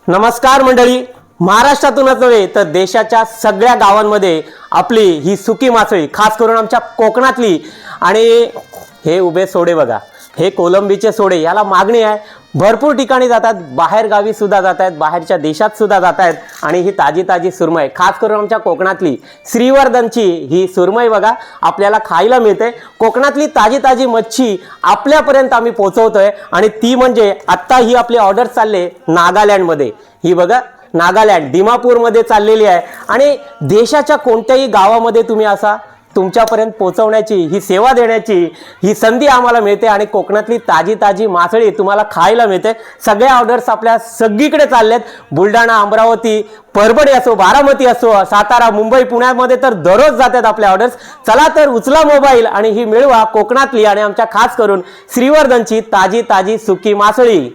नमस्कार मंडळी, महाराष्ट्रातूनच नव्हे तर देशाच्या सगळ्या गावांमध्ये आपली ही सुकी मासळी, खास करून आमच्या कोकणातली, आणि हे उभे सोडे बघा, हे कोलंबीचे सोडे, याला मागणी आहे. भरपूर ठिकाणी जातात, बाहेर गावी सुद्धा जात आहेत, बाहेरच्या देशात सुद्धा जात आहेत. आणि ही ताजी ताजी सुरमई, खास करून आमच्या कोकणातली श्रीवर्धनची ही सुरमई बघा आपल्याला खायला मिळते. कोकणातली ताजी ताजी मच्छी आपल्यापर्यंत आम्ही पोहोचवतोय, आणि ती म्हणजे आत्ता ही आपली ऑर्डर चालले नागालँडमध्ये. ही बघा नागालँड दिमापूरमध्ये चाललेली आहे, आणि देशाच्या कोणत्याही गावामध्ये तुम्ही असा तुमच्यापर्यंत पोहोचवण्याची, ही सेवा देण्याची ही संधी आम्हाला मिळते. आणि कोकणातली ताजी ताजी मासळी तुम्हाला खायला मिळते. सगळ्या ऑर्डर्स आपल्या सगळीकडे चाललेत. बुलढाणा, अमरावती, परभणी असो, बारामती असो, सातारा, मुंबई, पुण्यामध्ये तर दररोज जातात आपल्या ऑर्डर्स. चला तर उचला मोबाईल आणि ही मिळवा कोकणातली आणि आमच्या खास करून श्रीवर्धनची ताजी ताजी सुकी मासळी.